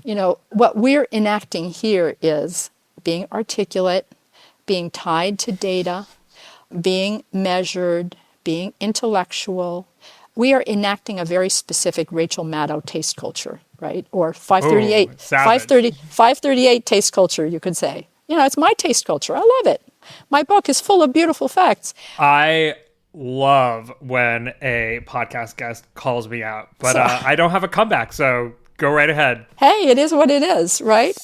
What we're enacting here is being articulate, being tied to data, being measured, being intellectual. We are enacting a very specific Rachel Maddow taste culture, right? Or 538, Ooh, savage. 538 taste culture, you could say. It's my taste culture. I love it. My book is full of beautiful facts. I love when a podcast guest calls me out, but I don't have a comeback, so go right ahead. Hey, it is what it is, right?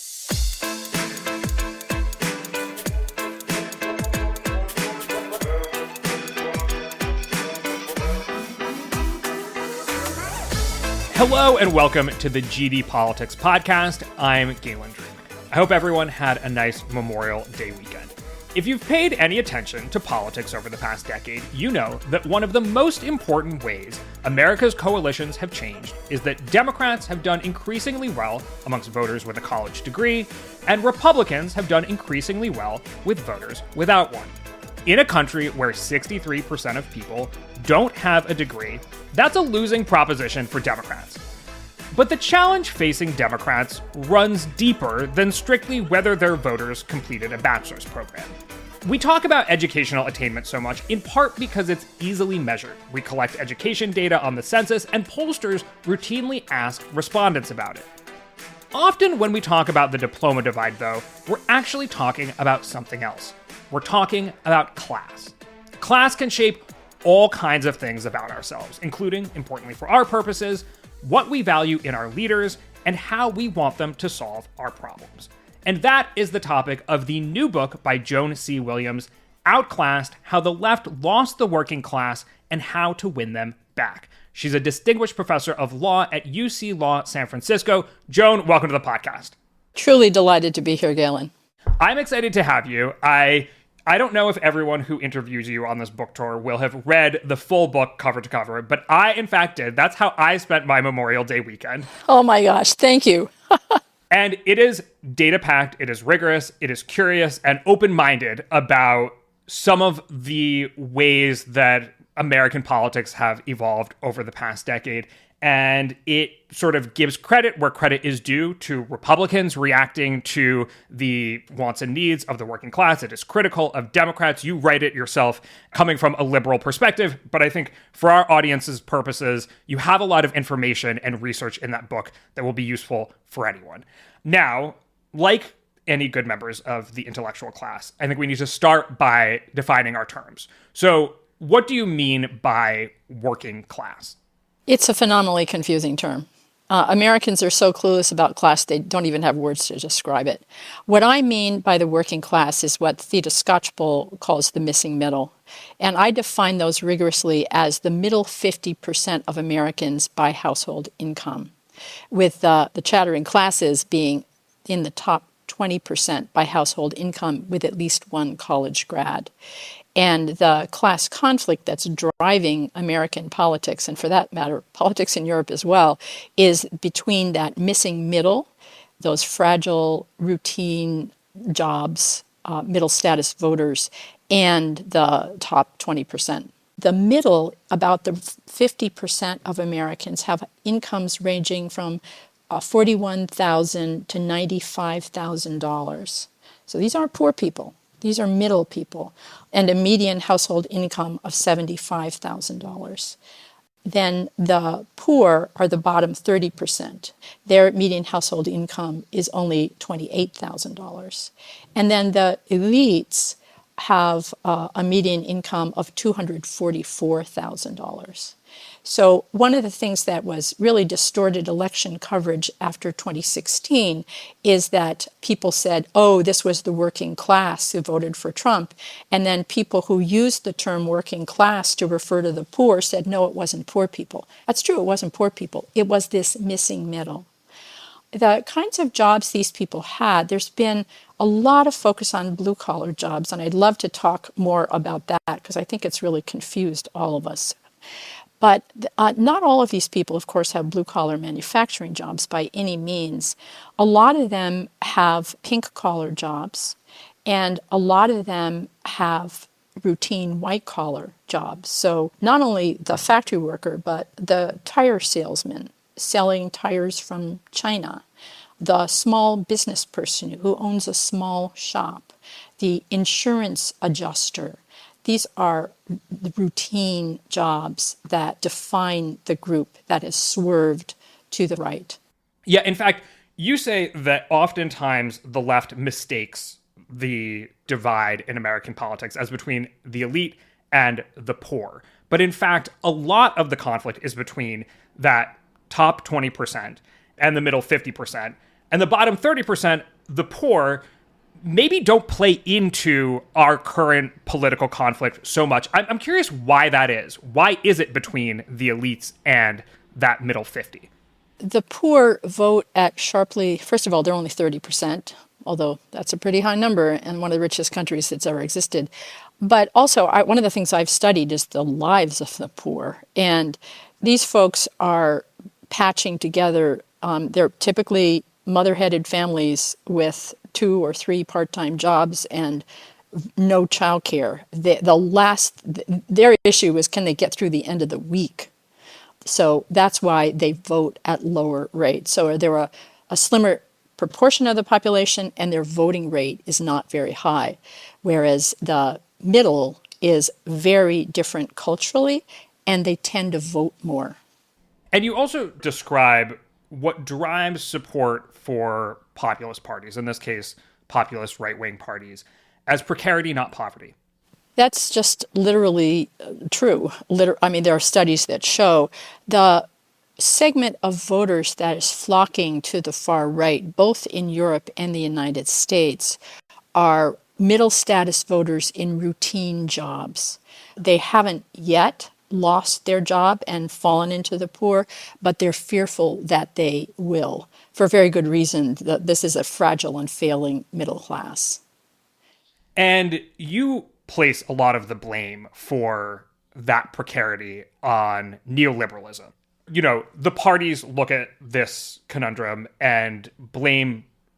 Hello and welcome to the GD Politics Podcast. I'm Galen Dream. I hope everyone had a nice Memorial Day weekend. If you've paid any attention to politics over the past decade, you know that one of the most important ways America's coalitions have changed is that Democrats have done increasingly well amongst voters with a college degree, and Republicans have done increasingly well with voters without one. In a country where 63% of people don't have a degree, that's a losing proposition for Democrats. But the challenge facing Democrats runs deeper than strictly whether their voters completed a bachelor's program. We talk about educational attainment so much in part because it's easily measured. We collect education data on the census, and pollsters routinely ask respondents about it. Often when we talk about the diploma divide, though, we're actually talking about something else. We're talking about class. Class can shape all kinds of things about ourselves, including, importantly for our purposes, what we value in our leaders and how we want them to solve our problems. And that is the topic of the new book by Joan C Williams, Outclassed: How the Left Lost the Working Class and How to Win Them Back. She's a distinguished professor of law at UC Law San Francisco. Joan, welcome to the podcast. Truly delighted to be here, Galen. I'm excited to have you. I don't know if everyone who interviews you on this book tour will have read the full book cover to cover, but I, in fact, did. That's how I spent my Memorial Day weekend. Oh my gosh, thank you. And it is data-packed, it is rigorous, it is curious, and open-minded about some of the ways that American politics have evolved over the past decade. And it sort of gives credit where credit is due to Republicans reacting to the wants and needs of the working class. It is critical of Democrats. You write it yourself coming from a liberal perspective. But I think for our audience's purposes, you have a lot of information and research in that book that will be useful for anyone. Now, like any good members of the intellectual class, I think we need to start by defining our terms. So what do you mean by working class? It's a phenomenally confusing term. Americans are so clueless about class, they don't even have words to describe it. What I mean by the working class is what Theda Skocpol calls the missing middle. And I define those rigorously as the middle 50% of Americans by household income, with the chattering classes being in the top 20% by household income with at least one college grad. And the class conflict that's driving American politics, and for that matter, politics in Europe as well, is between that missing middle, those fragile, routine jobs, middle status voters, and the top 20%. The middle, about the 50% of Americans have incomes ranging from $41,000 to $95,000. So these aren't poor people. These are middle people, and a median household income of $75,000. Then the poor are the bottom 30%. Their median household income is only $28,000. And then the elites have a median income of $244,000. So one of the things that was really distorted election coverage after 2016 is that people said, oh, this was the working class who voted for Trump. And then people who used the term working class to refer to the poor said, no, it wasn't poor people. That's true, it wasn't poor people. It was this missing middle. The kinds of jobs these people had, there's been a lot of focus on blue-collar jobs, and I'd love to talk more about that because I think it's really confused all of us. But not all of these people, of course, have blue-collar manufacturing jobs by any means. A lot of them have pink-collar jobs, and a lot of them have routine white-collar jobs. So not only the factory worker, but the tire salesman selling tires from China, the small business person who owns a small shop, the insurance adjuster. These are the routine jobs that define the group that has swerved to the right. Yeah, in fact, you say that oftentimes the left mistakes the divide in American politics as between the elite and the poor. But in fact, a lot of the conflict is between that top 20% and the middle 50%. And the bottom 30%, the poor, maybe don't play into our current political conflict so much. I'm curious why that is. Why is it between the elites and that middle 50? The poor vote at sharply, first of all, they're only 30%, although that's a pretty high number and one of the richest countries that's ever existed. But also, one of the things I've studied is the lives of the poor. And these folks are patching together, they're typically mother-headed families with 2 or 3 part-time jobs and no childcare. Their issue is, can they get through the end of the week? So that's why they vote at lower rates. So they're a slimmer proportion of the population, and their voting rate is not very high, whereas the middle is very different culturally, and they tend to vote more. And you also describe what drives support for populist parties, in this case, populist right-wing parties, as precarity, not poverty. That's just literally true. There are studies that show the segment of voters that is flocking to the far right, both in Europe and the United States, are middle status voters in routine jobs. They haven't yet lost their job and fallen into the poor, but they're fearful that they will, for very good reason. This is a fragile and failing middle class. And you place a lot of the blame for that precarity on neoliberalism. You know, the parties look at this conundrum and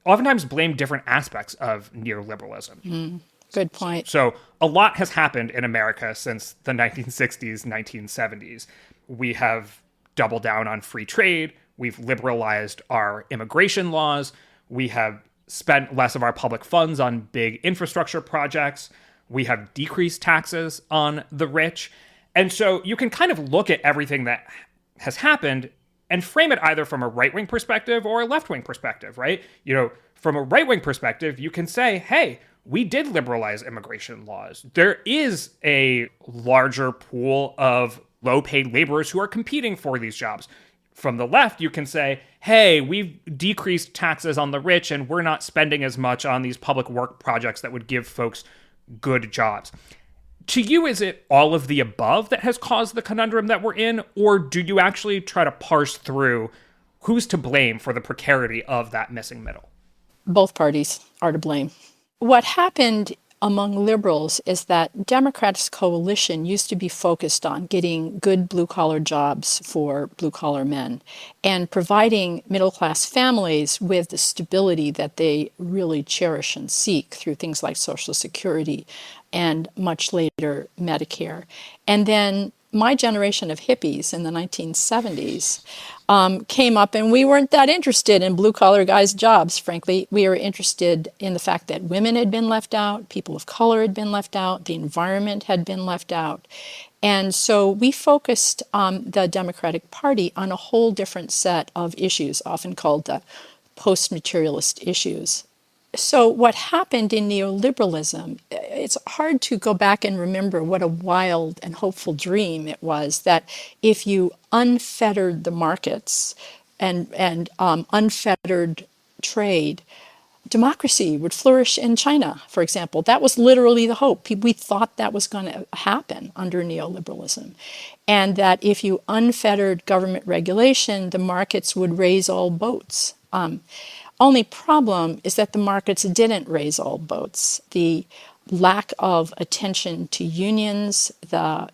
oftentimes blame different aspects of neoliberalism. Good point. So a lot has happened in America since the 1960s, 1970s. We have doubled down on free trade. We've liberalized our immigration laws. We have spent less of our public funds on big infrastructure projects. We have decreased taxes on the rich. And so you can kind of look at everything that has happened and frame it either from a right-wing perspective or a left-wing perspective, right? You know, from a right-wing perspective, you can say, hey, we did liberalize immigration laws. There is a larger pool of low-paid laborers who are competing for these jobs. From the left, you can say, hey, we've decreased taxes on the rich and we're not spending as much on these public work projects that would give folks good jobs. To you, is it all of the above that has caused the conundrum that we're in, or do you actually try to parse through who's to blame for the precarity of that missing middle? Both parties are to blame. What happened among liberals is that Democrats' coalition used to be focused on getting good blue-collar jobs for blue-collar men and providing middle-class families with the stability that they really cherish and seek through things like Social Security and much later Medicare. And then my generation of hippies in the 1970s came up, and we weren't that interested in blue-collar guys' jobs, frankly. We were interested in the fact that women had been left out, people of color had been left out, the environment had been left out. And so we focused the Democratic Party on a whole different set of issues, often called the post-materialist issues. So what happened in neoliberalism, it's hard to go back and remember what a wild and hopeful dream it was that if you unfettered the markets and unfettered trade, democracy would flourish in China, for example. That was literally the hope. We thought that was going to happen under neoliberalism. And that if you unfettered government regulation, the markets would raise all boats. Only problem is that the markets didn't raise all boats. The lack of attention to unions, the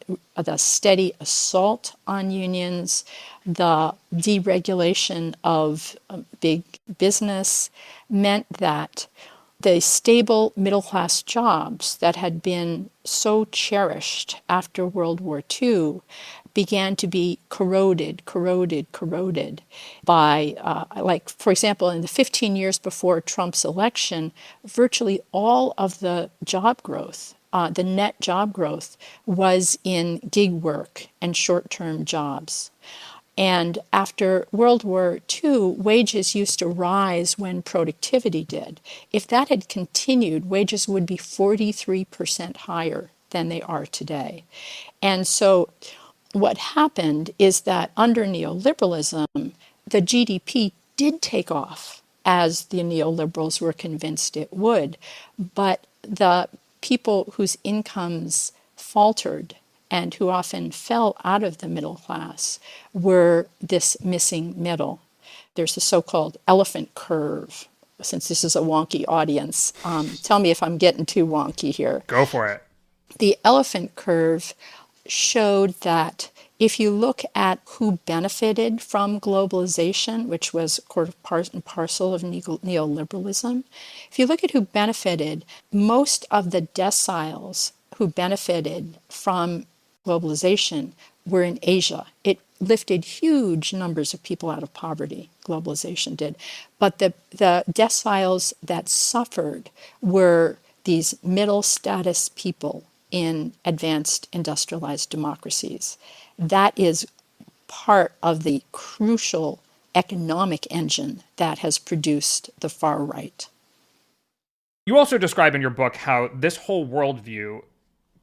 steady assault on unions, the deregulation of big business meant that the stable middle-class jobs that had been so cherished after World War II began to be corroded by, like, for example, in the 15 years before Trump's election, virtually all of the job growth, the net job growth, was in gig work and short-term jobs. And after World War II, wages used to rise when productivity did. If that had continued, wages would be 43% higher than they are today. And so what happened is that under neoliberalism, the GDP did take off as the neoliberals were convinced it would, but the people whose incomes faltered and who often fell out of the middle class were this missing middle. There's the so-called elephant curve. Since this is a wonky audience, tell me if I'm getting too wonky here. Go for it. The elephant curve showed that if you look at who benefited from globalization, which was part and parcel of neoliberalism, if you look at who benefited, most of the deciles who benefited from globalization were in Asia. It lifted huge numbers of people out of poverty, globalization did. But the deciles that suffered were these middle status people in advanced industrialized democracies. That is part of the crucial economic engine that has produced the far right. You also describe in your book how this whole worldview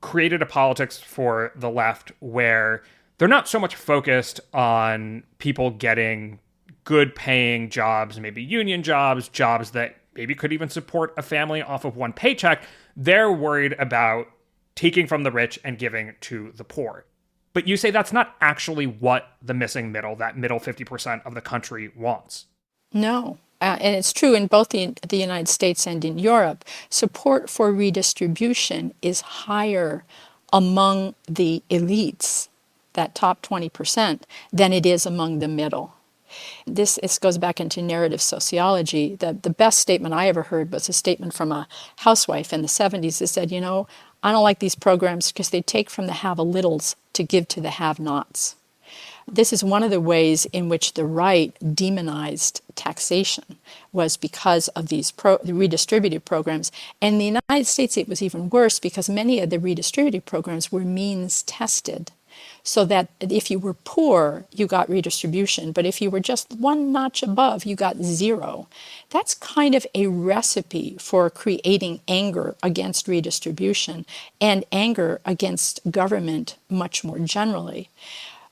created a politics for the left where they're not so much focused on people getting good paying jobs, maybe union jobs, jobs that maybe could even support a family off of one paycheck. They're worried about taking from the rich and giving to the poor. But you say that's not actually what the missing middle, that middle 50% of the country wants. No. And it's true in both the United States and in Europe. Support for redistribution is higher among the elites, that top 20%, than it is among the middle. This goes back into narrative sociology. The best statement I ever heard was a statement from a housewife in the 70s that said, I don't like these programs because they take from the have-a-littles to give to the have-nots. This is one of the ways in which the right demonized taxation, was because of these redistributive programs. And in the United States, it was even worse because many of the redistributive programs were means tested. So that if you were poor, you got redistribution, but if you were just one notch above, you got zero. That's kind of a recipe for creating anger against redistribution and anger against government much more generally.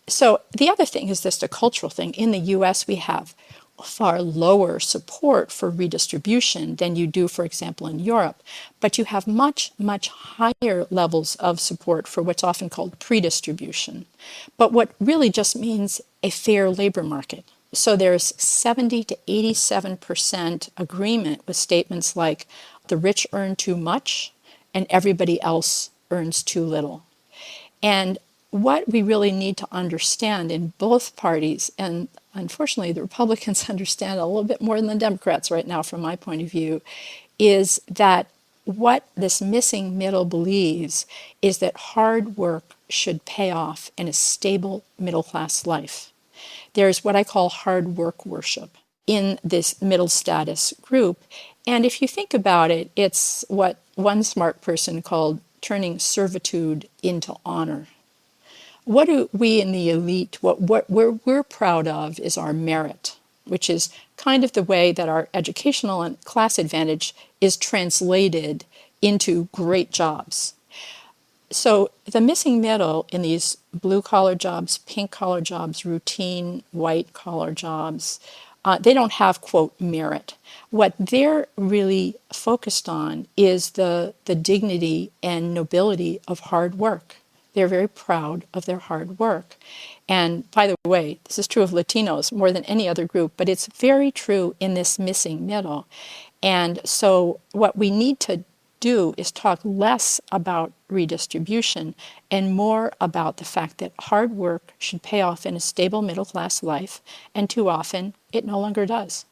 So the other thing is just a cultural thing. In the US, we have far lower support for redistribution than you do, for example, in Europe. But you have much, much higher levels of support for what's often called pre-distribution. But what really just means a fair labor market. So there's 70 to 87% agreement with statements like the rich earn too much and everybody else earns too little. And what we really need to understand in both parties, and unfortunately the Republicans understand a little bit more than the Democrats right now from my point of view, is that what this missing middle believes is that hard work should pay off in a stable middle class life. There's what I call hard work worship in this middle status group. And if you think about it, it's what one smart person called turning servitude into honor. What do we in the elite, what we're proud of is our merit, which is kind of the way that our educational and class advantage is translated into great jobs. So the missing middle in these blue-collar jobs, pink-collar jobs, routine white-collar jobs, they don't have, quote, merit. What they're really focused on is the dignity and nobility of hard work. They're very proud of their hard work. And by the way, this is true of Latinos more than any other group, but it's very true in this missing middle. And so what we need to do is talk less about redistribution and more about the fact that hard work should pay off in a stable middle class life, and too often it no longer does.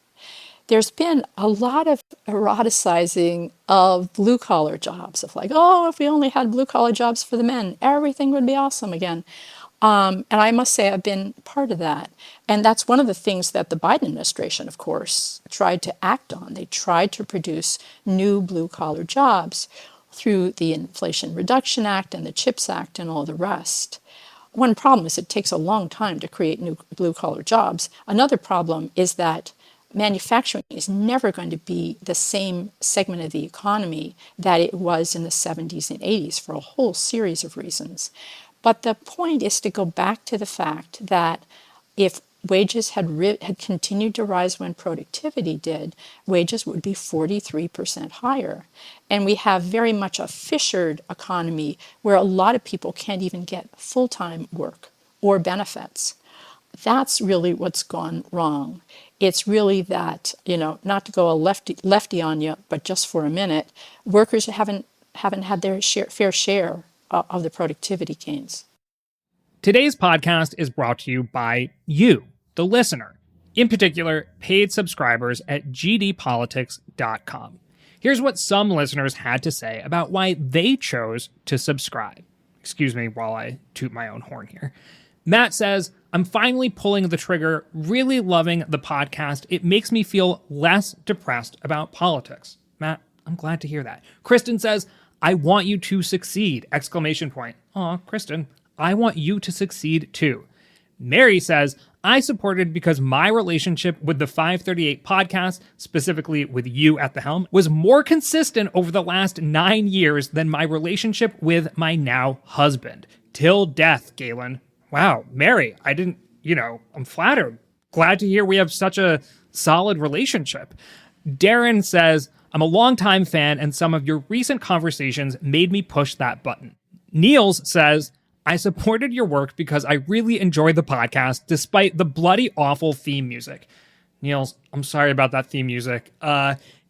There's been a lot of eroticizing of blue-collar jobs, of like, oh, if we only had blue-collar jobs for the men, everything would be awesome again. And I must say I've been part of that. And that's one of the things that the Biden administration, of course, tried to act on. They tried to produce new blue-collar jobs through the Inflation Reduction Act and the CHIPS Act and all the rest. One problem is it takes a long time to create new blue-collar jobs. Another problem is that manufacturing is never going to be the same segment of the economy that it was in the 70s and 80s for a whole series of reasons. But the point is to go back to the fact that if wages had continued to rise when productivity did, wages would be 43% higher. And we have very much a fissured economy where a lot of people can't even get full-time work or benefits. That's really what's gone wrong. It's really that, not to go a lefty on you, but just for a minute, workers haven't had their fair share of the productivity gains. Today's podcast is brought to you by you, the listener, in particular, paid subscribers at gdpolitics.com. Here's what some listeners had to say about why they chose to subscribe. Excuse me while I toot my own horn here. Matt says, I'm finally pulling the trigger, really loving the podcast. It makes me feel less depressed about politics. Matt, I'm glad to hear that. Kristen says, I want you to succeed! Exclamation point. Aw, Kristen, I want you to succeed too. Mary says, I supported because my relationship with the 538 podcast, specifically with you at the helm, was more consistent over the last 9 years than my relationship with my now husband. Till death, Galen. Wow, Mary, I'm flattered. Glad to hear we have such a solid relationship. Darren says, I'm a longtime fan and some of your recent conversations made me push that button. Niels says, I supported your work because I really enjoy the podcast despite the bloody awful theme music. Niels, I'm sorry about that theme music.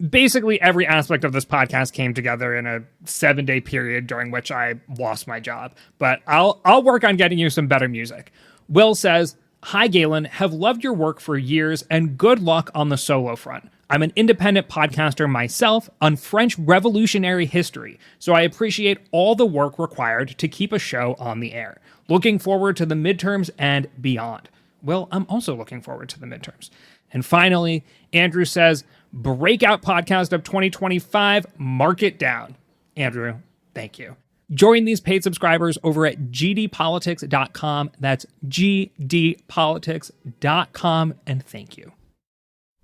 Basically every aspect of this podcast came together in a 7-day period during which I lost my job, but I'll work on getting you some better music. Will says, hi Galen, have loved your work for years and good luck on the solo front. I'm an independent podcaster myself on French Revolutionary history, so I appreciate all the work required to keep a show on the air. Looking forward to the midterms and beyond. Well, I'm also looking forward to the midterms. And finally, Andrew says, breakout podcast of 2025, mark it down. Andrew, thank you. Join these paid subscribers over at gdpolitics.com. That's gdpolitics.com, and thank you.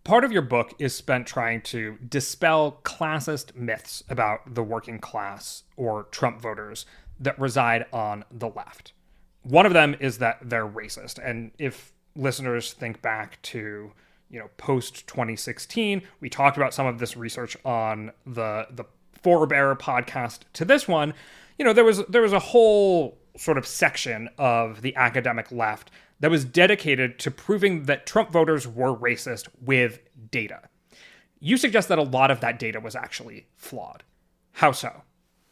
Part of your book is spent trying to dispel classist myths about the working class or Trump voters that reside on the left. One of them is that they're racist. And if listeners think back to, post 2016, we talked about some of this research on the Forebearer podcast to this one. There was a whole sort of section of the academic left that was dedicated to proving that Trump voters were racist with data. You suggest that a lot of that data was actually flawed. How so?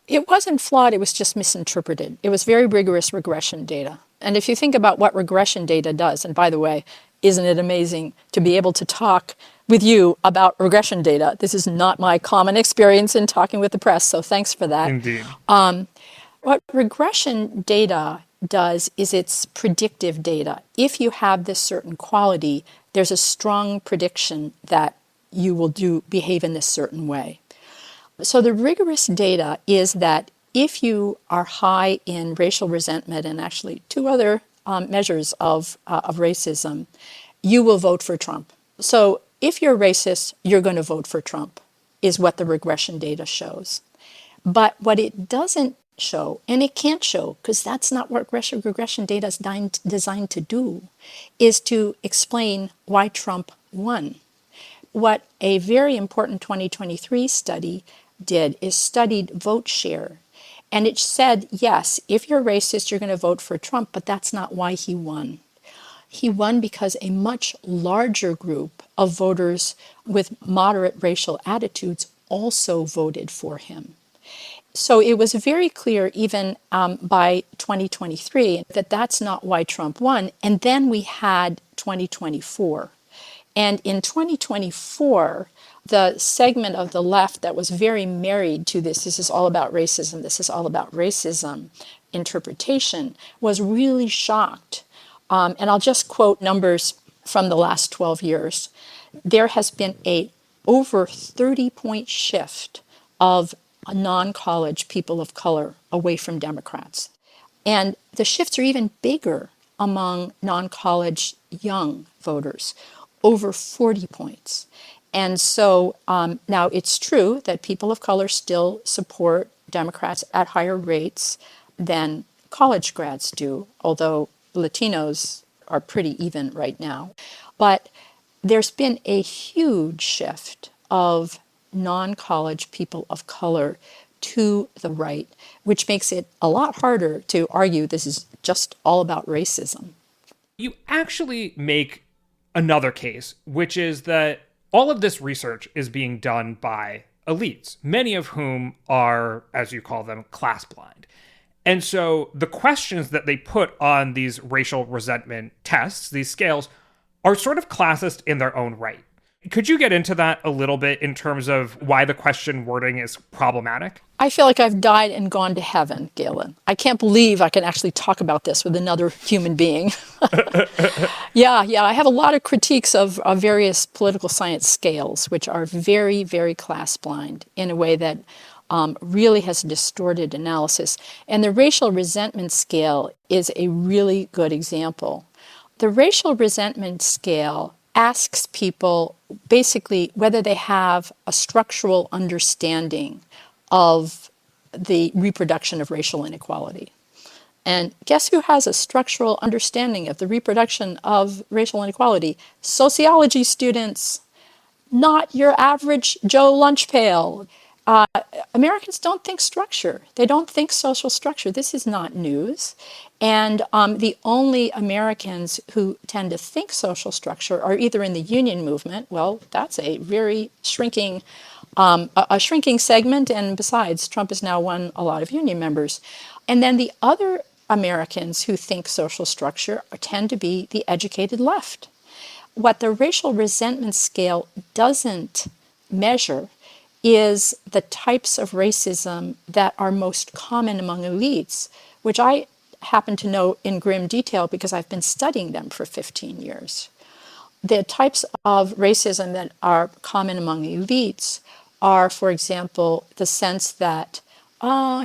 It wasn't flawed, it was just misinterpreted. It was very rigorous regression data. And if you think about what regression data does, and by the way, isn't it amazing to be able to talk with you about regression data? This is not my common experience in talking with the press, so thanks for that. Indeed. What regression data does is it's predictive data. If you have this certain quality, there's a strong prediction that you will behave in this certain way. So the rigorous data is that if you are high in racial resentment and actually two other measures of racism, you will vote for Trump. So if you're racist, you're going to vote for Trump, is what the regression data shows. But what it doesn't show, and it can't show because that's not what regression data is designed to do, is to explain why Trump won. What a very important 2023 study did is studied vote share. And it said, yes, if you're racist, you're going to vote for Trump, but that's not why he won. He won because a much larger group of voters with moderate racial attitudes also voted for him. So it was very clear even by 2023 that that's not why Trump won. And then we had 2024. And in 2024, the segment of the left that was very married to this is all about racism, this is all about racism, interpretation was really shocked. And I'll just quote numbers from the last 12 years. There has been a over 30-point shift of non-college people of color away from Democrats. And the shifts are even bigger among non-college young voters, over 40 points. And so now it's true that people of color still support Democrats at higher rates than college grads do, although Latinos are pretty even right now. But there's been a huge shift of non-college people of color to the right, which makes it a lot harder to argue this is just all about racism. You actually make another case, which is that all of this research is being done by elites, many of whom are, as you call them, class blind. And so the questions that they put on these racial resentment tests, these scales, are sort of classist in their own right. Could you get into that a little bit in terms of why the question wording is problematic? I feel like I've died and gone to heaven, Galen. I can't believe I can actually talk about this with another human being. Yeah, I have a lot of critiques of various political science scales, which are very, very class blind in a way that really has distorted analysis. And the racial resentment scale is a really good example. The racial resentment scale asks people basically whether they have a structural understanding of the reproduction of racial inequality. And guess who has a structural understanding of the reproduction of racial inequality? Sociology students, not your average Joe lunch pail. Americans don't think structure. They don't think social structure. This is not news. And the only Americans who tend to think social structure are either in the union movement. Well, that's a very shrinking segment. And besides, Trump has now won a lot of union members. And then the other Americans who think social structure tend to be the educated left. What the racial resentment scale doesn't measure is the types of racism that are most common among elites, which I happen to know in grim detail because I've been studying them for 15 years. The types of racism that are common among elites are, for example, the sense that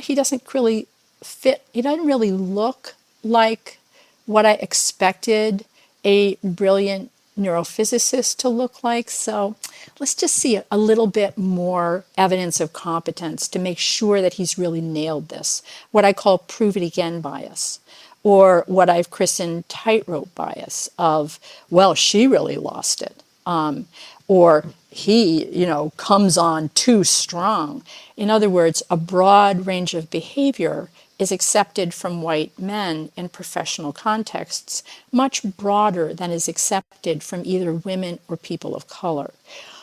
he doesn't really fit, he doesn't really look like what I expected a brilliant neurophysicist to look like. So let's just see a little bit more evidence of competence to make sure that he's really nailed this. What I call prove it again bias, or what I've christened tightrope bias of, well, she really lost it. Or he, comes on too strong. In other words, a broad range of behavior is accepted from white men in professional contexts, much broader than is accepted from either women or people of color.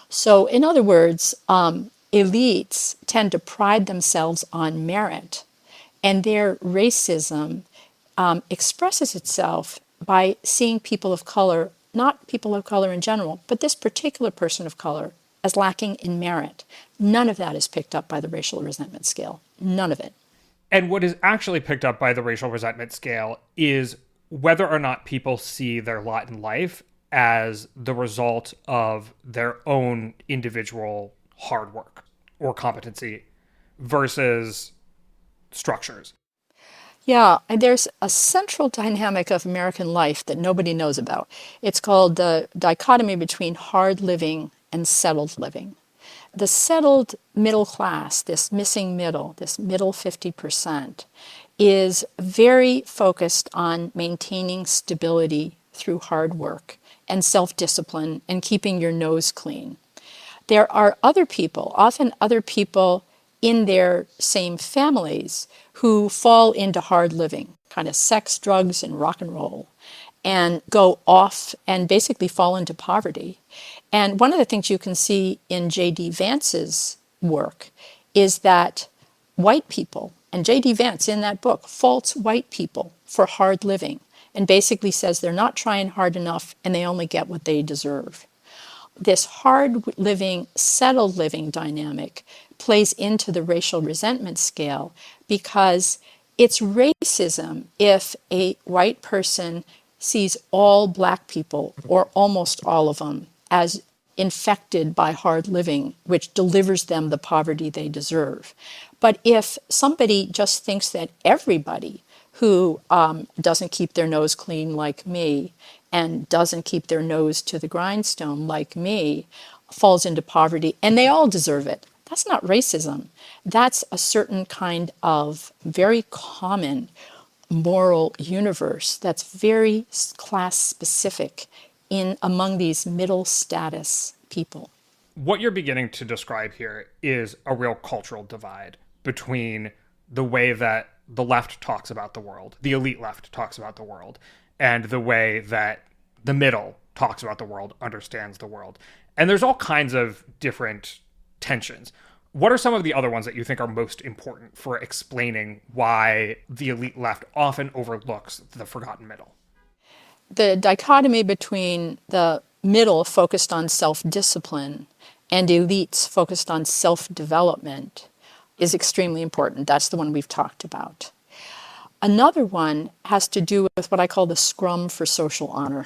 So, in other words, elites tend to pride themselves on merit, and their racism expresses itself by seeing people of color, not people of color in general, but this particular person of color, as lacking in merit. None of that is picked up by the racial resentment scale. None of it. And what is actually picked up by the racial resentment scale is whether or not people see their lot in life as the result of their own individual hard work or competency versus structures. Yeah, and there's a central dynamic of American life that nobody knows about. It's called the dichotomy between hard living and settled living. The settled middle class, this missing middle, this middle 50%, is very focused on maintaining stability through hard work and self-discipline and keeping your nose clean. There are other people, often other people in their same families, who fall into hard living, kind of sex, drugs, and rock and roll, and go off and basically fall into poverty. And one of the things you can see in J.D. Vance's work is that white people, and J.D. Vance in that book faults white people for hard living and basically says they're not trying hard enough and they only get what they deserve. This hard living, settled living dynamic plays into the racial resentment scale because It's racism if a white person sees all black people, or almost all of them, as infected by hard living, which delivers them the poverty they deserve. But if somebody just thinks that everybody who doesn't keep their nose clean like me and doesn't keep their nose to the grindstone like me falls into poverty and they all deserve it, that's not racism. That's a certain kind of very common moral universe that's very class specific in among these middle status people. What you're beginning to describe here is a real cultural divide between the way that the left talks about the world, the elite left talks about the world, and the way that the middle talks about the world, understands the world. And there's all kinds of different tensions. What are some of the other ones that you think are most important for explaining why the elite left often overlooks the forgotten middle? The dichotomy between the middle focused on self-discipline and elites focused on self-development is extremely important. That's the one we've talked about. Another one has to do with what I call the scrum for social honor.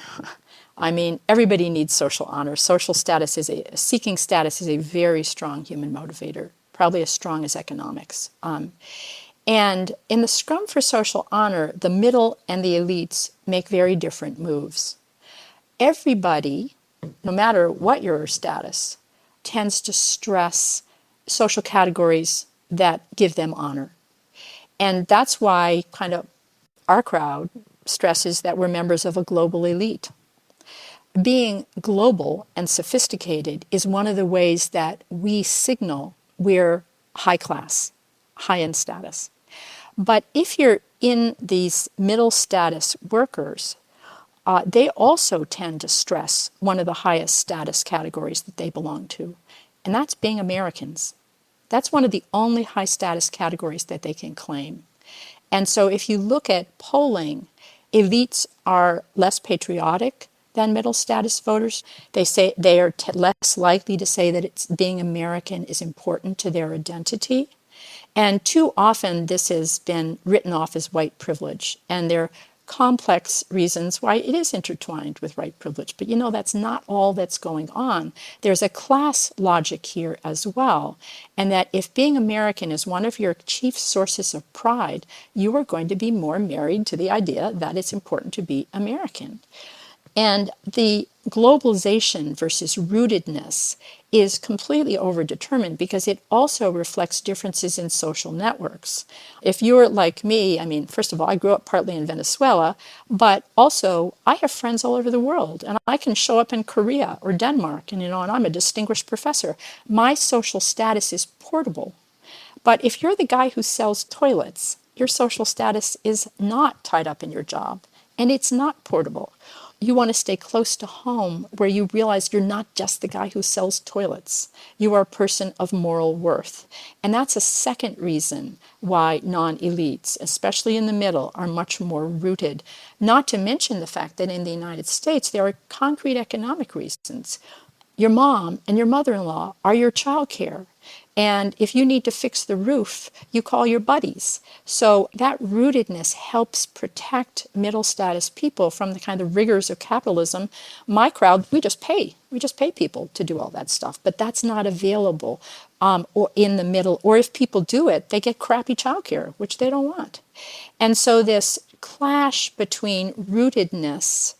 I mean, everybody needs social honor. Seeking status is a very strong human motivator, probably as strong as economics. And in the scrum for social honor, the middle and the elites make very different moves. Everybody, no matter what your status, tends to stress social categories that give them honor. And that's why kind of our crowd stresses that we're members of a global elite. Being global and sophisticated is one of the ways that we signal we're high class, high in status. But if you're in these middle status workers, they also tend to stress one of the highest status categories that they belong to, and that's being Americans. That's one of the only high status categories that they can claim. And so if you look at polling, elites are less patriotic than middle status voters. They say they are less likely to say that being American is important to their identity. And too often this has been written off as white privilege. And there are complex reasons why it is intertwined with white privilege. But that's not all that's going on. There's a class logic here as well. And that if being American is one of your chief sources of pride, you are going to be more married to the idea that it's important to be American. And the globalization versus rootedness is completely overdetermined because it also reflects differences in social networks. If you're like me, first of all, I grew up partly in Venezuela, but also I have friends all over the world, and I can show up in Korea or Denmark, and I'm a distinguished professor. My social status is portable. But if you're the guy who sells toilets, your social status is not tied up in your job, and it's not portable. You want to stay close to home where you realize you're not just the guy who sells toilets. You are a person of moral worth. And that's a second reason why non-elites, especially in the middle, are much more rooted. Not to mention the fact that in the United States, there are concrete economic reasons. Your mom and your mother-in-law are your childcare. And if you need to fix the roof, you call your buddies. So that rootedness helps protect middle status people from the kind of rigors of capitalism. My crowd, we just pay people to do all that stuff, but that's not available or in the middle. Or if people do it, they get crappy childcare, which they don't want. And so this clash between rootedness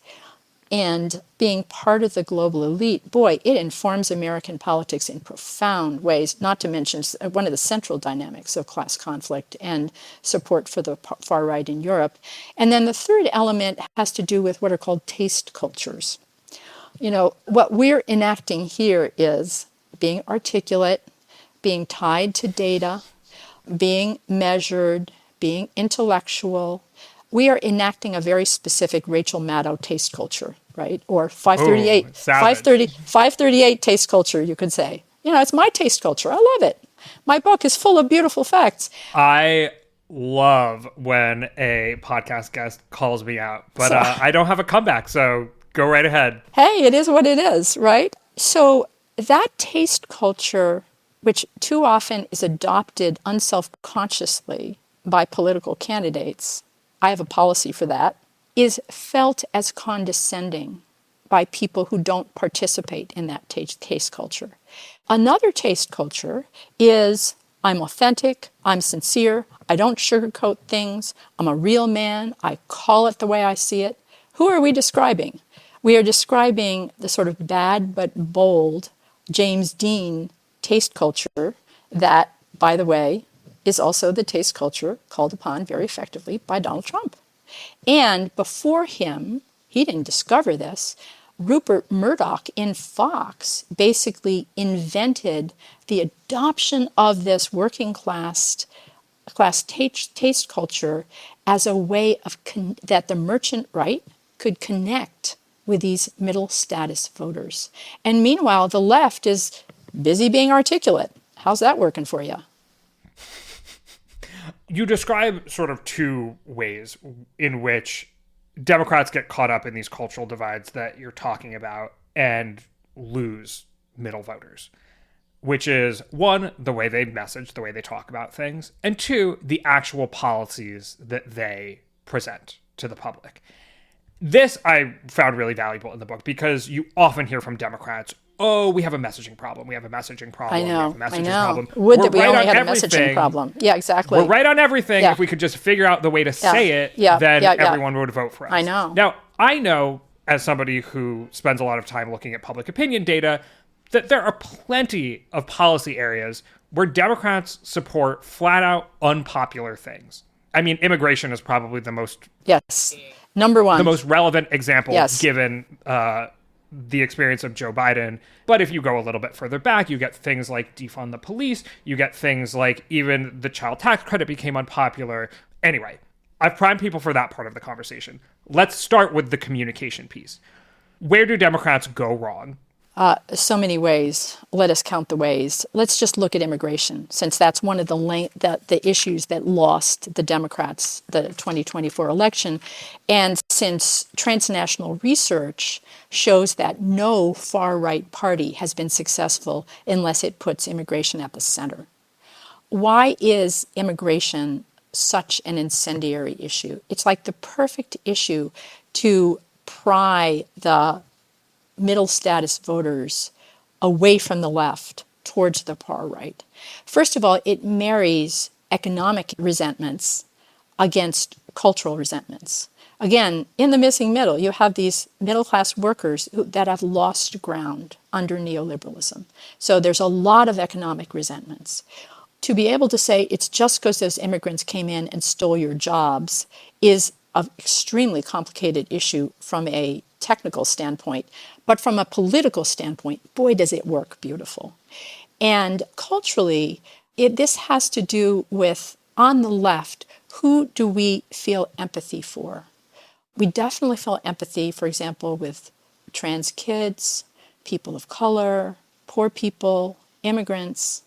and being part of the global elite, boy, it informs American politics in profound ways, not to mention one of the central dynamics of class conflict and support for the far right in Europe. And then the third element has to do with what are called taste cultures. What we're enacting here is being articulate, being tied to data, being measured, being intellectual. We are enacting a very specific Rachel Maddow taste culture, right? Or 538, 538 taste culture, you could say. It's my taste culture. I love it. My book is full of beautiful facts. I love when a podcast guest calls me out, but I don't have a comeback, so go right ahead. Hey, it is what it is, right? So that taste culture, which too often is adopted unselfconsciously, by political candidates, I have a policy for that, is felt as condescending by people who don't participate in that taste culture. Another taste culture is I'm authentic, I'm sincere, I don't sugarcoat things, I'm a real man, I call it the way I see it. Who are we describing? We are describing the sort of bad but bold James Dean taste culture that, by the way, is also the taste culture called upon very effectively by Donald Trump. And before him, he didn't discover this, Rupert Murdoch in Fox basically invented the adoption of this working class taste culture as a way of that the merchant right could connect with these middle status voters. And meanwhile, the left is busy being articulate. How's that working for you? You describe sort of two ways in which Democrats get caught up in these cultural divides that you're talking about and lose middle voters, which is one, the way they message, the way they talk about things, and two, the actual policies that they present to the public. This I found really valuable in the book because you often hear from Democrats, oh, we have a messaging problem. We have a messaging problem. I know. We have a messaging problem. Would that we only had a messaging problem. Yeah, exactly. We're right on everything. If we could just figure out the way to say it, then everyone would vote for us. I know. Now, I know, as somebody who spends a lot of time looking at public opinion data, that there are plenty of policy areas where Democrats support flat-out unpopular things. I mean, immigration is probably the most... Yes. Number one. The most relevant example, given the experience of Joe Biden. But if you go a little bit further back, you get things like defund the police. You get things like even the child tax credit became unpopular. Anyway, I've primed people for that part of the conversation. Let's start with the communication piece. Where do Democrats go wrong? So many ways. Let us count the ways. Let's just look at immigration, since that's one of the issues that lost the Democrats the 2024 election. And since transnational research shows that no far-right party has been successful unless it puts immigration at the center. Why is immigration such an incendiary issue? It's like the perfect issue to pry the middle status voters away from the left towards the far right. First of all, it marries economic resentments against cultural resentments. Again, in the missing middle, you have these middle-class workers that have lost ground under neoliberalism. So there's a lot of economic resentments. To be able to say it's just because those immigrants came in and stole your jobs is an extremely complicated issue from a technical standpoint, but from a political standpoint, boy, does it work beautiful. And culturally, this has to do with, on the left, who do we feel empathy for? We definitely feel empathy, for example, with trans kids, people of color, poor people, immigrants.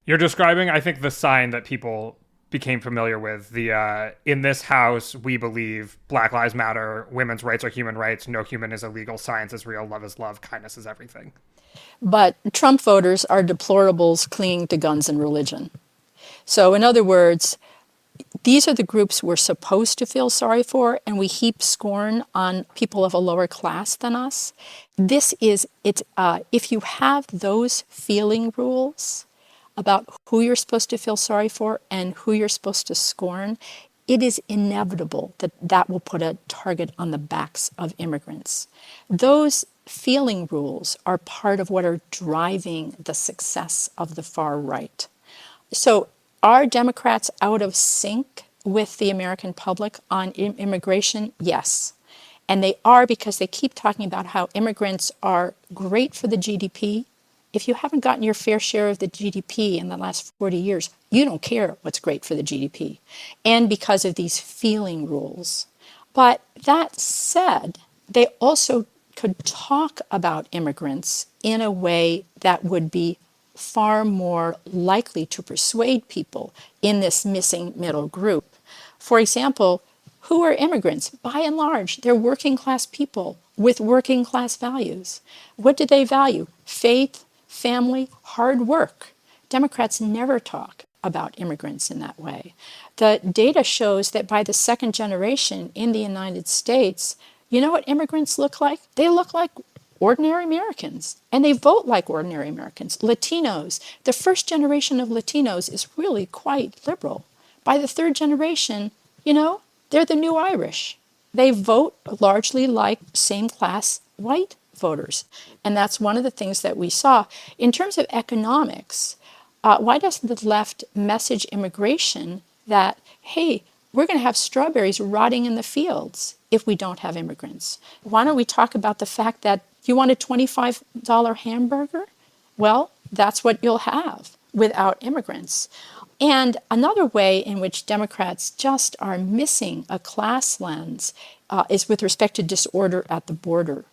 You're describing, I think, the sign that people became familiar with, the in this house, we believe Black Lives Matter, women's rights are human rights, no human is illegal, science is real, love is love, kindness is everything. But Trump voters are deplorables clinging to guns and religion. So in other words, these are the groups we're supposed to feel sorry for, and we heap scorn on people of a lower class than us. If you have those feeling rules about who you're supposed to feel sorry for and who you're supposed to scorn, it is inevitable that that will put a target on the backs of immigrants. Those feeling rules are part of what are driving the success of the far right. So are Democrats out of sync with the American public on immigration? Yes. And they are, because they keep talking about how immigrants are great for the GDP. If you haven't gotten your fair share of the GDP in the last 40 years, you don't care what's great for the GDP. And because of these feeling rules. But that said, they also could talk about immigrants in a way that would be far more likely to persuade people in this missing middle group. For example, who are immigrants? By and large, they're working class people with working class values. What do they value? Faith, family, hard work. Democrats never talk about immigrants in that way. The data shows that by the second generation in the United States, you know what immigrants look like? They look like ordinary Americans, and they vote like ordinary Americans. Latinos, the first generation of Latinos is really quite liberal. By the third generation, they're the new Irish. They vote largely like same-class white voters. And that's one of the things that we saw. In terms of economics, why doesn't the left message immigration that, hey, we're going to have strawberries rotting in the fields if we don't have immigrants? Why don't we talk about the fact that you want a $25 hamburger? Well, that's what you'll have without immigrants. And another way in which Democrats just are missing a class lens is with respect to disorder at the border.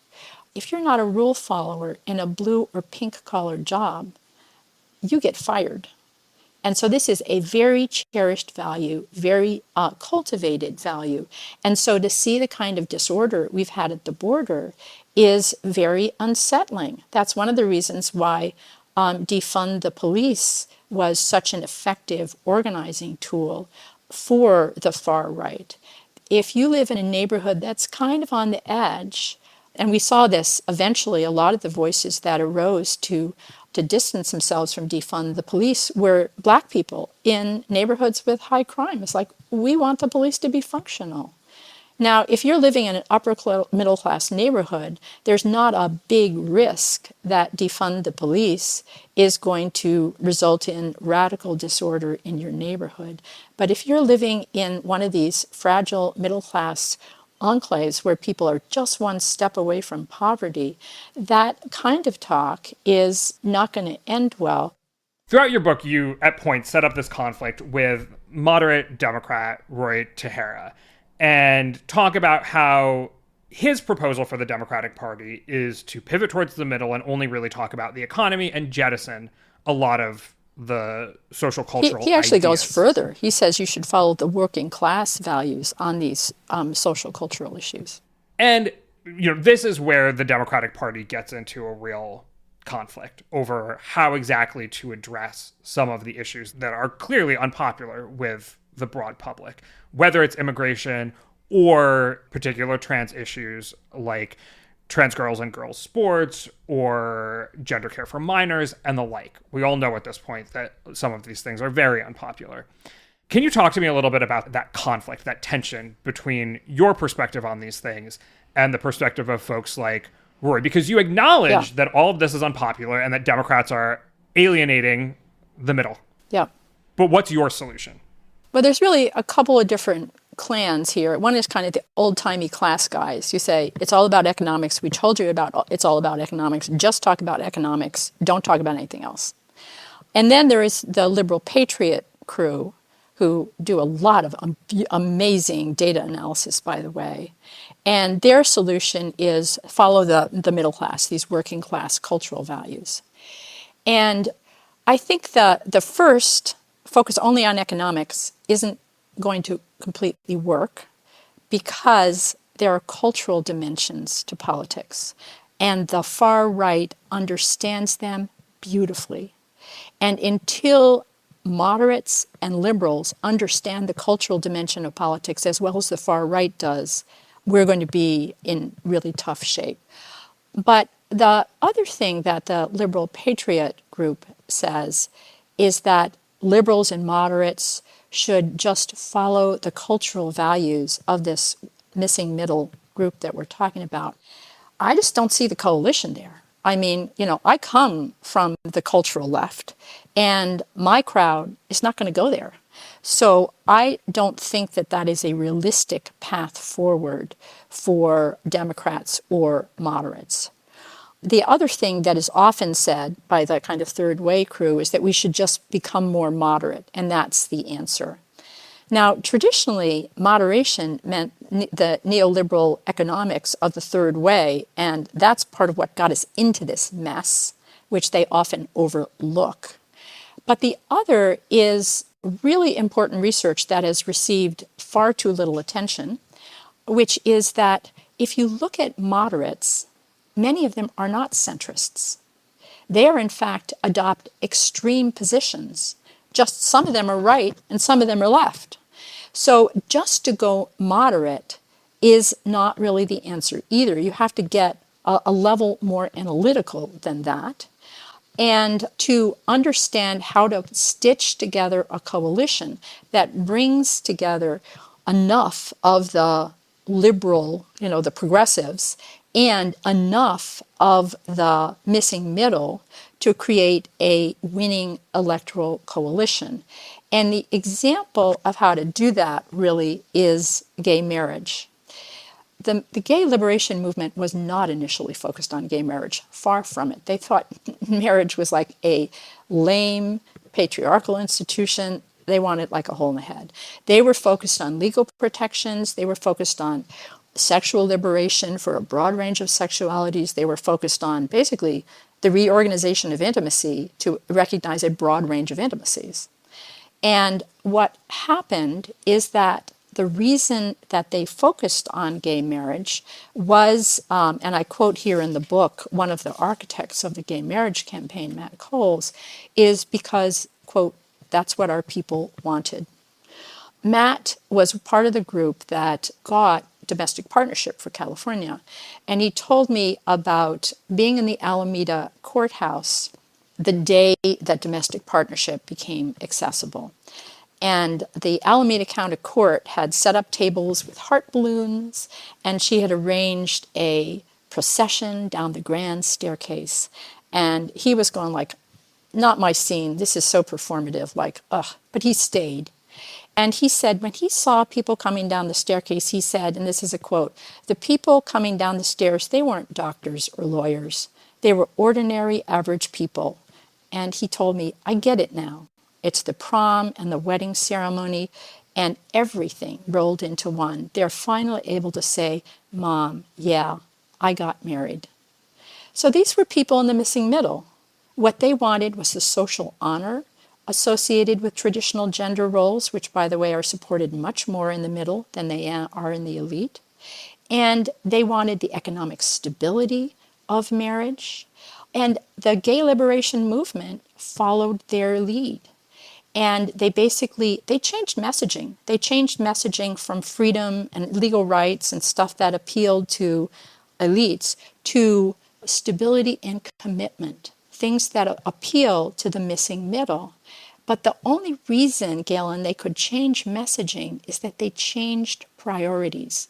If you're not a rule follower in a blue or pink collar job, you get fired. And so this is a very cherished value, very cultivated value. And so to see the kind of disorder we've had at the border is very unsettling. That's one of the reasons why defund the police was such an effective organizing tool for the far right. If you live in a neighborhood that's kind of on the edge, and we saw this eventually, a lot of the voices that arose to distance themselves from defund the police were Black people in neighborhoods with high crime. It's like, we want the police to be functional. Now, if you're living in an upper middle class neighborhood, there's not a big risk that defund the police is going to result in radical disorder in your neighborhood. But if you're living in one of these fragile middle class enclaves where people are just one step away from poverty, that kind of talk is not going to end well. Throughout your book, you at points set up this conflict with moderate Democrat Roy Tejera and talk about how his proposal for the Democratic Party is to pivot towards the middle and only really talk about the economy and jettison a lot of the social cultural He actually ideas. goes further. He says you should follow the working class values on these social cultural issues. And this is where the Democratic Party gets into a real conflict over how exactly to address some of the issues that are clearly unpopular with the broad public, whether it's immigration or particular trans issues like trans girls and girls sports or gender care for minors and the like. We all know at this point that some of these things are very unpopular. Can you talk to me a little bit about that conflict, that tension between your perspective on these things and the perspective of folks like Roy? Because you acknowledge that all of this is unpopular and that Democrats are alienating the middle. Yeah. But what's your solution? Well, there's really a couple of different clans here. One is kind of the old-timey class guys. You say, it's all about economics. We told you it's all about economics. Just talk about economics. Don't talk about anything else. And then there is the liberal patriot crew who do a lot of amazing data analysis, by the way. And their solution is follow the middle class, these working class cultural values. And I think the first focus only on economics isn't going to completely work because there are cultural dimensions to politics, and the far right understands them beautifully. And until moderates and liberals understand the cultural dimension of politics as well as the far right does, we're going to be in really tough shape. But the other thing that the liberal patriot group says is that liberals and moderates should just follow the cultural values of this missing middle group that we're talking about. I just don't see the coalition there. I mean, I come from the cultural left, and my crowd is not going to go there. So I don't think that is a realistic path forward for Democrats or moderates. The other thing that is often said by the kind of third way crew is that we should just become more moderate, and that's the answer. Now, traditionally, moderation meant the neoliberal economics of the third way, and that's part of what got us into this mess, which they often overlook. But the other is really important research that has received far too little attention, which is that if you look at moderates, many of them are not centrists. They are, in fact, adopt extreme positions Just some of them are right and some of them are left. So just to go moderate is not really the answer either. You have to get a level more analytical than that, and to understand how to stitch together a coalition that brings together enough of the liberal, the progressives, and enough of the missing middle to create a winning electoral coalition. And the example of how to do that really is gay marriage. The gay liberation movement was not initially focused on gay marriage. Far from it. They thought marriage was like a lame, patriarchal institution. They wanted like a hole in the head. They were focused on legal protections. They were focused on sexual liberation for a broad range of sexualities. They were focused on basically the reorganization of intimacy to recognize a broad range of intimacies. And what happened is that the reason that they focused on gay marriage was, and I quote here in the book, one of the architects of the gay marriage campaign, Matt Coles, is because, quote, that's what our people wanted. Matt was part of the group that got domestic partnership for California, and he told me about being in the Alameda courthouse the day that domestic partnership became accessible. And the Alameda County Court had set up tables with heart balloons, and she had arranged a procession down the grand staircase. And he was going like, not my scene, this is so performative, like, ugh, but he stayed. And he said when he saw people coming down the staircase, he said, and this is a quote, the people coming down the stairs, they weren't doctors or lawyers. They were ordinary, average people. And he told me, I get it now. It's the prom and the wedding ceremony and everything rolled into one. They're finally able to say, Mom, yeah, I got married. So these were people in the missing middle. What they wanted was the social honor associated with traditional gender roles, which, by the way, are supported much more in the middle than they are in the elite. And they wanted the economic stability of marriage. And the gay liberation movement followed their lead. And they changed messaging. They changed messaging from freedom and legal rights and stuff that appealed to elites to stability and commitment, things that appeal to the missing middle. But the only reason, Galen, they could change messaging is that they changed priorities.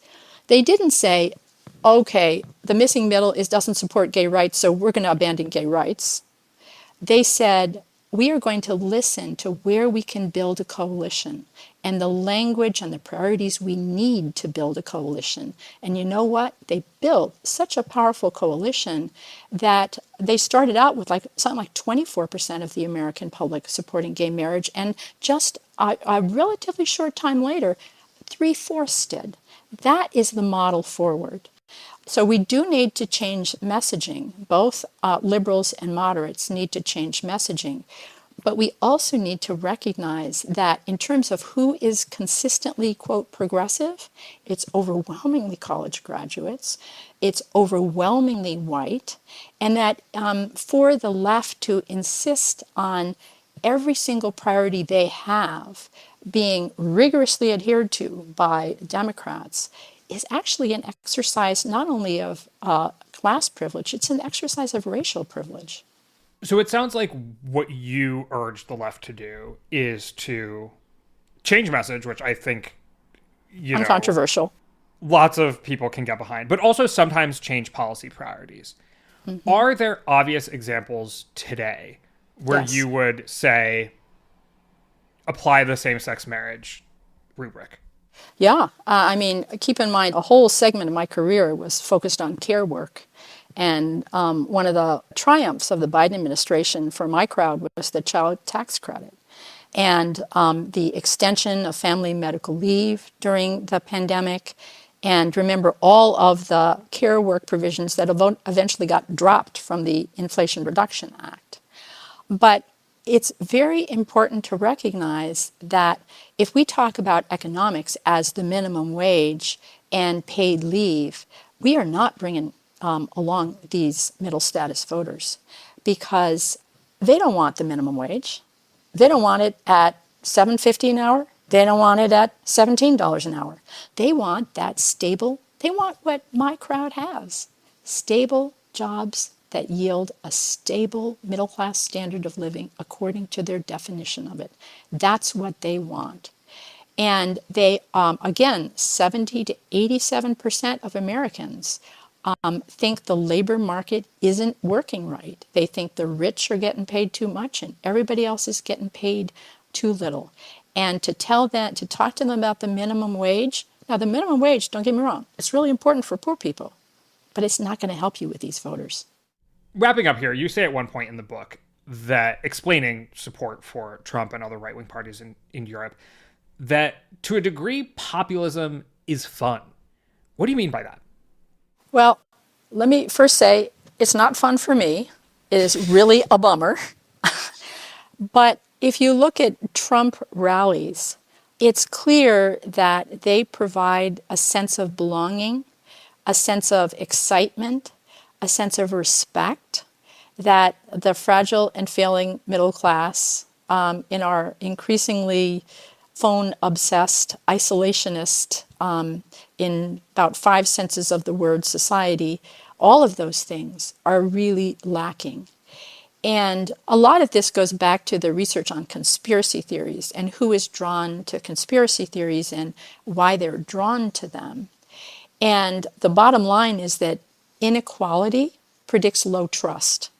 They didn't say, okay, the missing middle doesn't support gay rights, so we're going to abandon gay rights. They said, we are going to listen to where we can build a coalition and the language and the priorities we need to build a coalition. And you know what? They built such a powerful coalition that they started out with something like 24% of the American public supporting gay marriage. And just a relatively short time later, 3/4 did. That is the model forward. So we do need to change messaging. Both liberals and moderates need to change messaging. But we also need to recognize that in terms of who is consistently, quote, progressive, it's overwhelmingly college graduates, it's overwhelmingly white, and that for the left to insist on every single priority they have being rigorously adhered to by Democrats is actually an exercise not only of class privilege, it's an exercise of racial privilege. So it sounds like what you urge the left to do is to change message, which I think, Uncontroversial. Lots of people can get behind, but also sometimes change policy priorities. Mm-hmm. Are there obvious examples today where Yes. you would say, apply the same-sex marriage rubric? Yeah. Keep in mind, a whole segment of my career was focused on care work. And one of the triumphs of the Biden administration for my crowd was the child tax credit and the extension of family medical leave during the pandemic. And remember all of the care work provisions that eventually got dropped from the Inflation Reduction Act. But it's very important to recognize that if we talk about economics as the minimum wage and paid leave, we are not bringing along these middle status voters because they don't want the minimum wage. They don't want it at $7.50 an hour. They don't want it at $17 an hour. They want that stable, they want what my crowd has, stable jobs that yield a stable middle-class standard of living according to their definition of it. That's what they want. And they, again, 70 to 87% of Americans think the labor market isn't working right. They think the rich are getting paid too much and everybody else is getting paid too little. And to talk to them about the minimum wage, now the minimum wage, don't get me wrong, it's really important for poor people, but it's not going to help you with these voters. Wrapping up here, you say at one point in the book that explaining support for Trump and other right-wing parties in Europe, that to a degree, populism is fun. What do you mean by that? Well, let me first say it's not fun for me. It is really a bummer. But if you look at Trump rallies, it's clear that they provide a sense of belonging, a sense of excitement, a sense of respect that the fragile and failing middle class in our increasingly phone-obsessed, isolationist, in about 5 senses of the word society, all of those things are really lacking. And a lot of this goes back to the research on conspiracy theories and who is drawn to conspiracy theories and why they're drawn to them. And the bottom line is that inequality predicts low trust,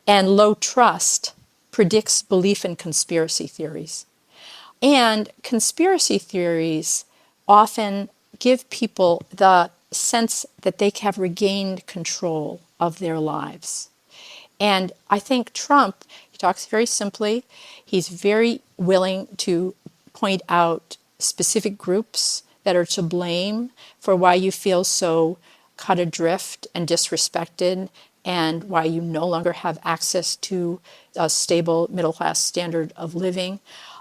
and low trust predicts belief in conspiracy theories. And conspiracy theories often give people the sense that they have regained control of their lives. And I think Trump, he talks very simply. He's very willing to point out specific groups that are to blame for why you feel so cut adrift and disrespected and why you no longer have access to a stable middle-class standard of living.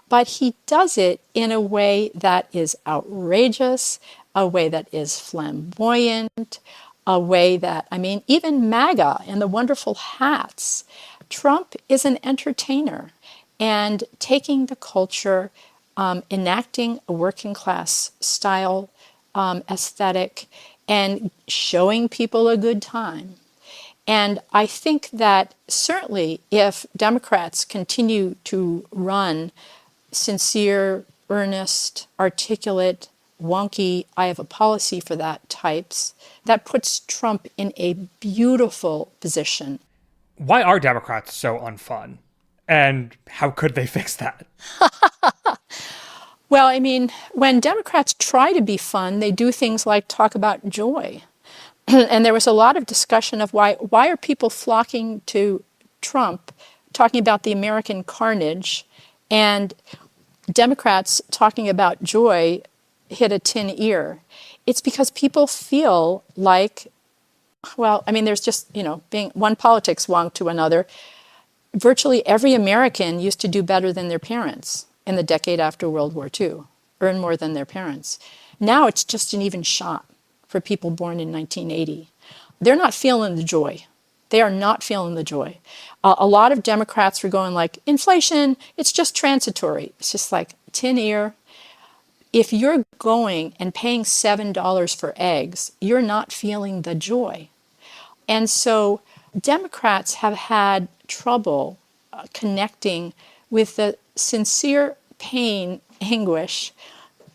But he does it in a way that is outrageous, a way that is flamboyant, a way that, I mean, even MAGA and the wonderful hats, Trump is an entertainer and taking the culture, enacting a working class style aesthetic and showing people a good time. And I think that certainly if Democrats continue to run sincere, earnest, articulate, wonky, I have a policy for that types, that puts Trump in a beautiful position. Why are Democrats so unfun? And how could they fix that? Well, I mean, when Democrats try to be fun, they do things like talk about joy. And there was a lot of discussion of why are people flocking to Trump, talking about the American carnage, and Democrats talking about joy hit a tin ear. It's because people feel like, well, I mean, there's just, being one politics wrong to another. Virtually every American used to do better than their parents in the decade after World War II, earn more than their parents. Now it's just an even shot for people born in 1980. They're not feeling the joy. They are not feeling the joy. A lot of Democrats were going like, inflation, it's just transitory. It's just like tin ear. If you're going and paying $7 for eggs, you're not feeling the joy. And so Democrats have had trouble connecting with the sincere pain, anguish,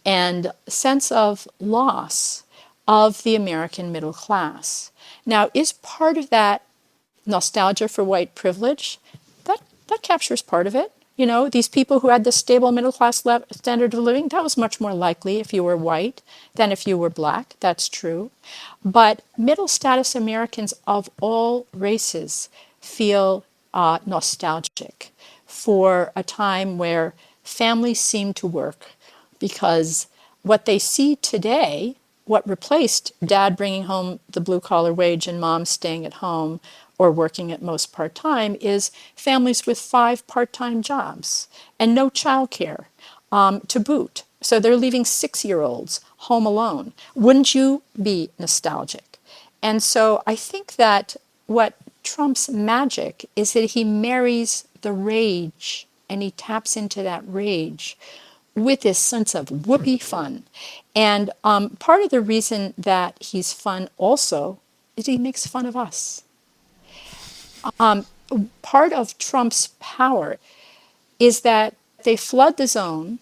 and sense of loss of the American middle class. Now, is part of that nostalgia for white privilege? That captures part of it. These people who had the stable middle class standard of living, that was much more likely if you were white than if you were black. That's true. But middle status Americans of all races feel nostalgic for a time where families seem to work, because what they see today, what replaced dad bringing home the blue-collar wage and mom staying at home or working at most part-time, is families with 5 part-time jobs and no childcare to boot. So they're leaving 6-year-olds home alone. Wouldn't you be nostalgic? And so I think that what Trump's magic is that he marries the rage and he taps into that rage with this sense of whoopee fun. And part of the reason that he's fun also is he makes fun of us. Part of Trump's power is that they flood the zone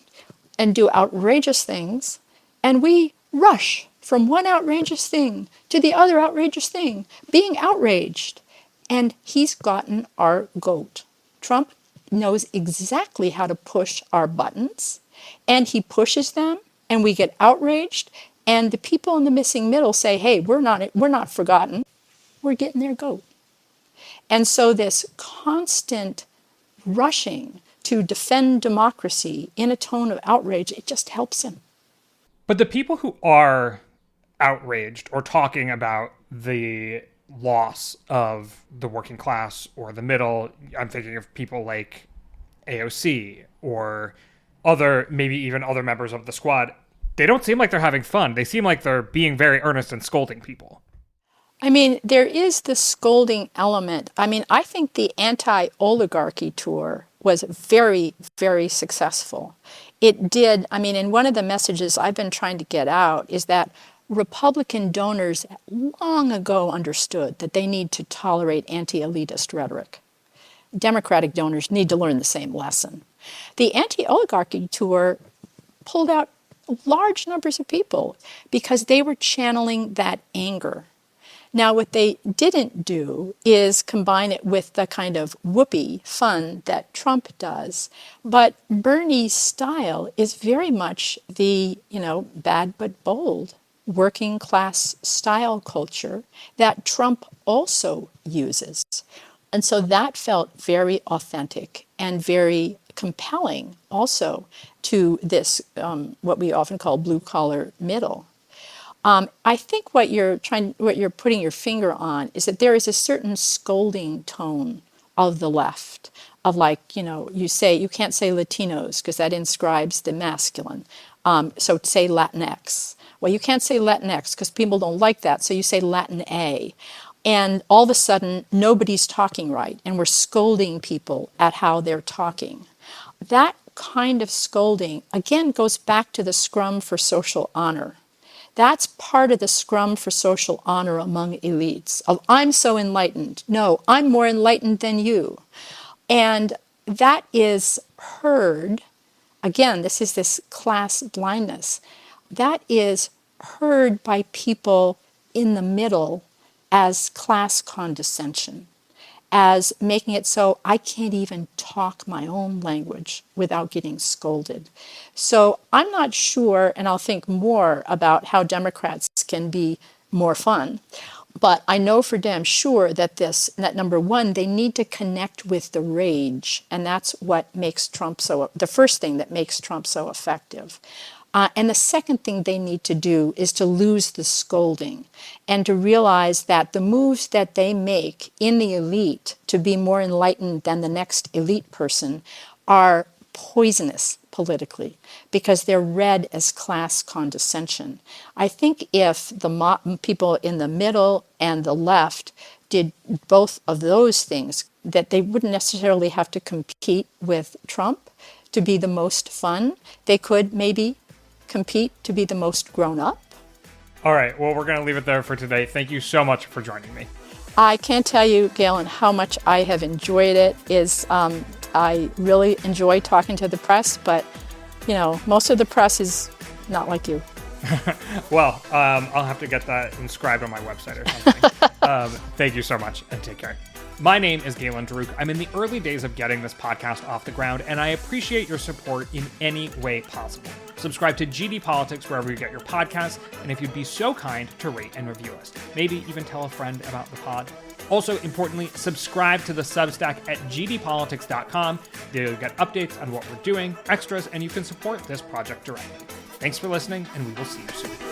and do outrageous things, and we rush from one outrageous thing to the other outrageous thing, being outraged. And he's gotten our goat. Trump knows exactly how to push our buttons, and he pushes them, and we get outraged, and the people in the missing middle say, hey, we're not forgotten. We're getting their goat. And so this constant rushing to defend democracy in a tone of outrage, it just helps him. But the people who are outraged or talking about the loss of the working class or the middle, I'm thinking of people like AOC or maybe even other members of the squad, they don't seem like they're having fun. They seem like they're being very earnest and scolding people. I mean, there is the scolding element. I mean, I think the anti-oligarchy tour was very, very successful. It did, I mean, and one of the messages I've been trying to get out is that Republican donors long ago understood that they need to tolerate anti-elitist rhetoric. Democratic donors need to learn the same lesson. The anti-oligarchy tour pulled out large numbers of people because they were channeling that anger. Now, what they didn't do is combine it with the kind of whoopee fun that Trump does. But Bernie's style is very much the, bad but bold working class style culture that Trump also uses. And so that felt very authentic and very compelling also to this, what we often call blue collar middle. I think what you're putting your finger on is that there is a certain scolding tone of the left, of you say, you can't say Latinos because that inscribes the masculine. So say Latinx. Well, you can't say Latinx because people don't like that, so you say Latin A. And all of a sudden, nobody's talking right, and we're scolding people at how they're talking. That kind of scolding, again, goes back to the scrum for social honor. That's part of the scrum for social honor among elites. Of, I'm so enlightened. No, I'm more enlightened than you. And that is heard, again, this is this class blindness, that is heard by people in the middle as class condescension, as making it so I can't even talk my own language without getting scolded. So I'm not sure, and I'll think more about how Democrats can be more fun, but I know for damn sure that number one, they need to connect with the rage, and that's what makes Trump the first thing that makes Trump so effective. And the second thing they need to do is to lose the scolding and to realize that the moves that they make in the elite to be more enlightened than the next elite person are poisonous politically because they're read as class condescension. I think if the people in the middle and the left did both of those things, that they wouldn't necessarily have to compete with Trump to be the most fun. They could maybe compete to be the most grown up. All right, well, we're going to leave it there for today. Thank you so much for joining me. I can't tell you, Galen, how much I have enjoyed it. I really enjoy talking to the press, but, most of the press is not like you. Well, I'll have to get that inscribed on my website or something. Thank you so much, and take care. My name is Galen Daruk. I'm in the early days of getting this podcast off the ground, and I appreciate your support in any way possible. Subscribe to GD Politics wherever you get your podcasts, and if you'd be so kind to rate and review us. Maybe even tell a friend about the pod. Also, importantly, subscribe to the Substack at gdpolitics.com. There you'll get updates on what we're doing, extras, and you can support this project directly. Thanks for listening, and we will see you soon.